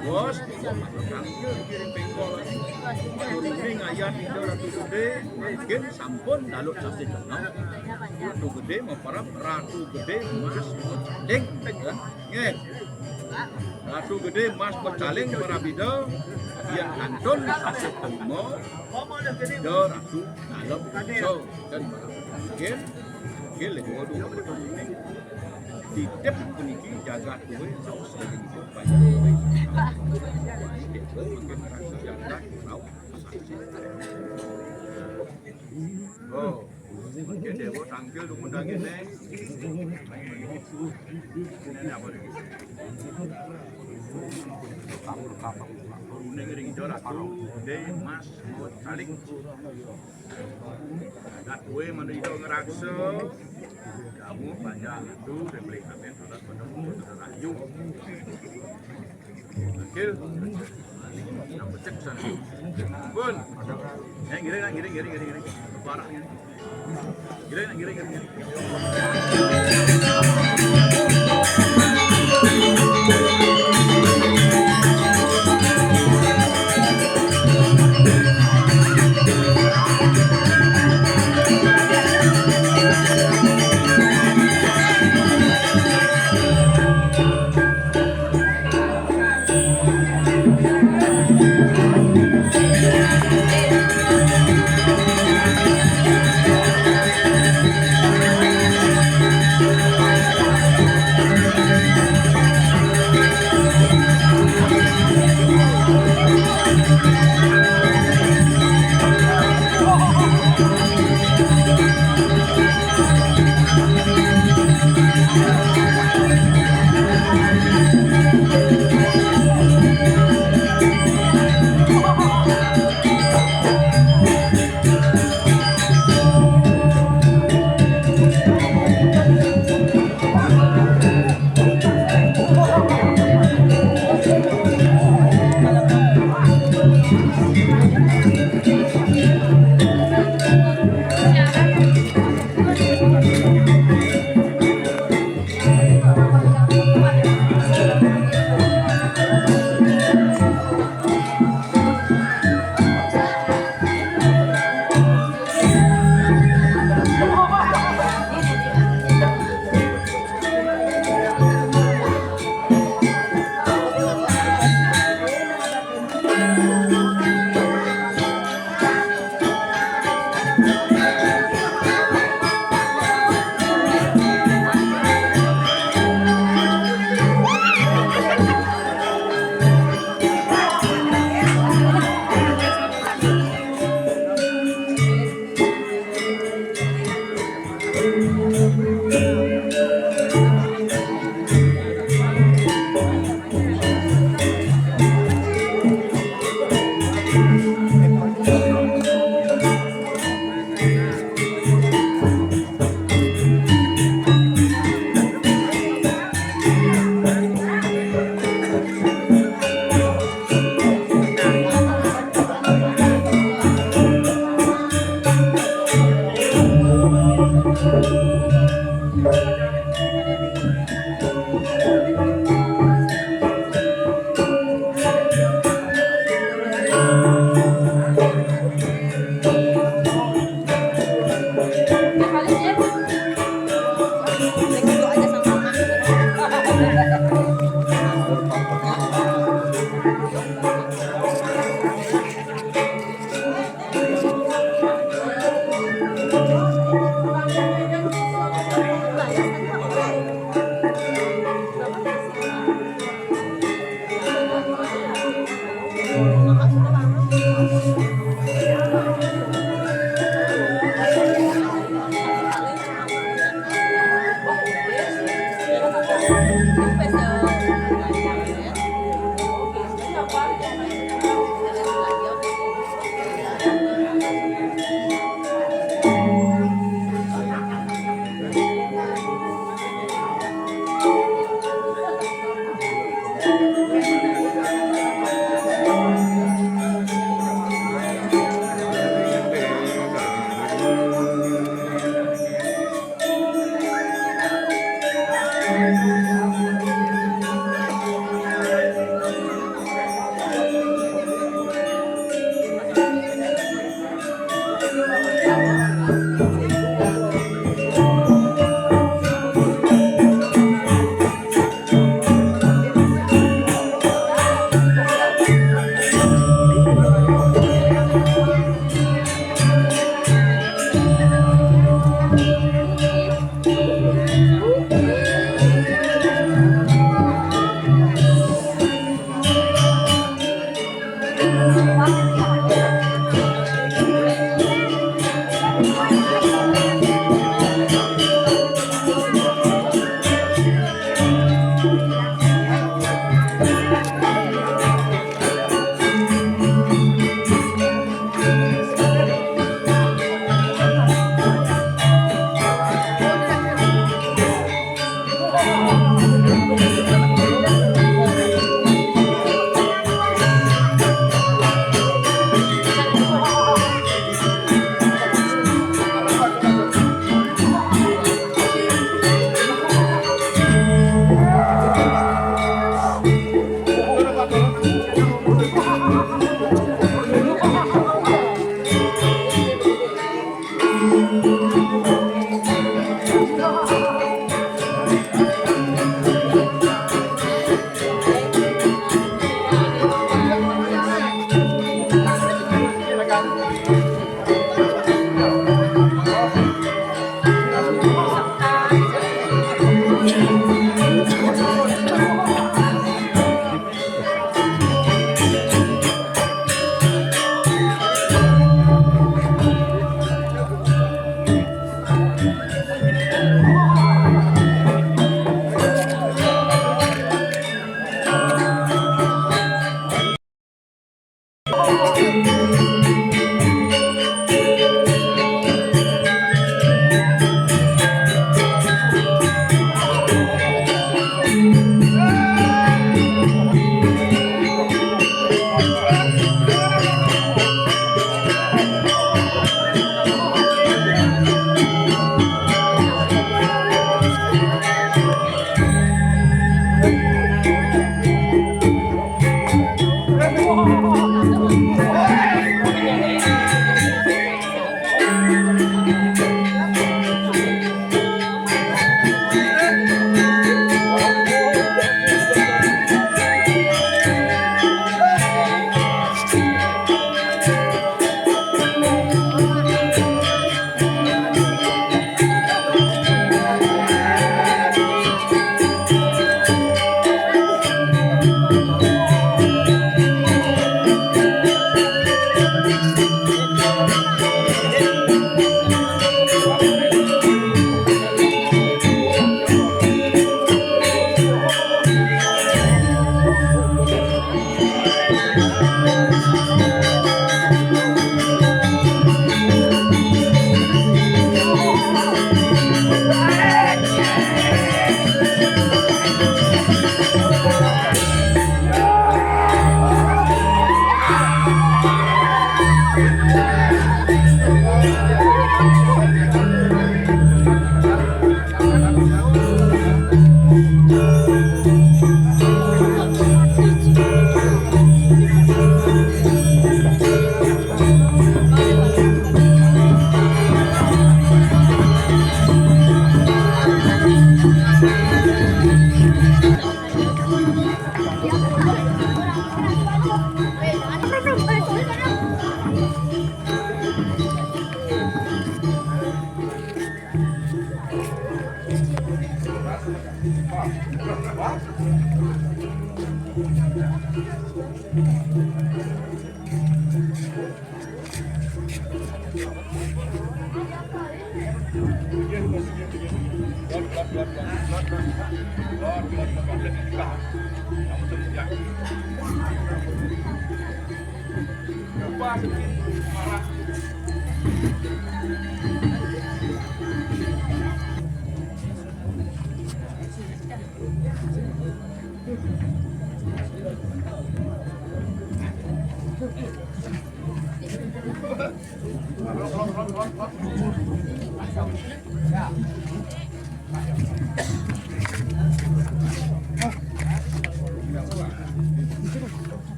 Bos, kirim pengkol. Ini ngayat Indo Ratu Gede, gen sampun daluk sasi jono. Ratu Gede memparap Ratu Gede Mas Pecaling, nggih. Ratu Gede Mas Pecaling para bido yang kantun sasi tungmo. Do Ratu daluk so dan gen lego do titip puniki jaga kowe sering ikut banyak kowe. Itu mungkin rasa jaga tahu. Oh, mungkin dewa tampil lu undang ini. Ini apa nih? Ini ngering itu Ratu Gede Mas Pecaling. Jaga kowe mana itu ngeraksa. Kamu banyak itu dan beli amin atas penemu rayu. Akil, nak cek sana. Bun, yang giring, parah ini. Giring.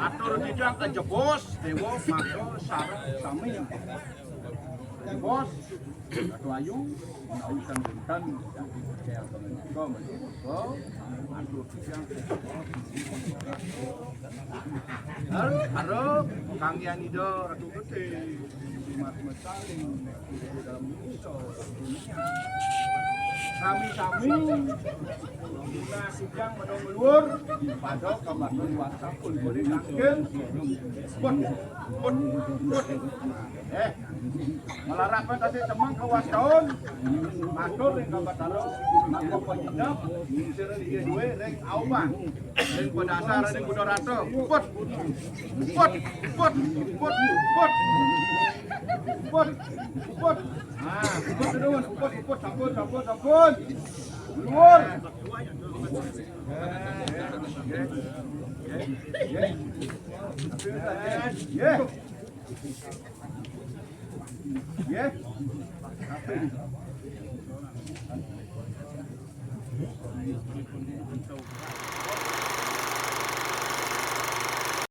atur tidak kejebos dewo mako sarap sami bos atau ayu kan bentan yang percaya dengan mereka atur tidak haro kang yanido ratu gede mat mesaling dalam iso sami-sami kita sidang menung luhur pada kabar WhatsApp pun boleh nanggen pun melarakan tadi temang kawas tahun matur yang kabar taruh maka penyedap sirah dia dua reng awan reng pedasar reng kudorato put sampun luar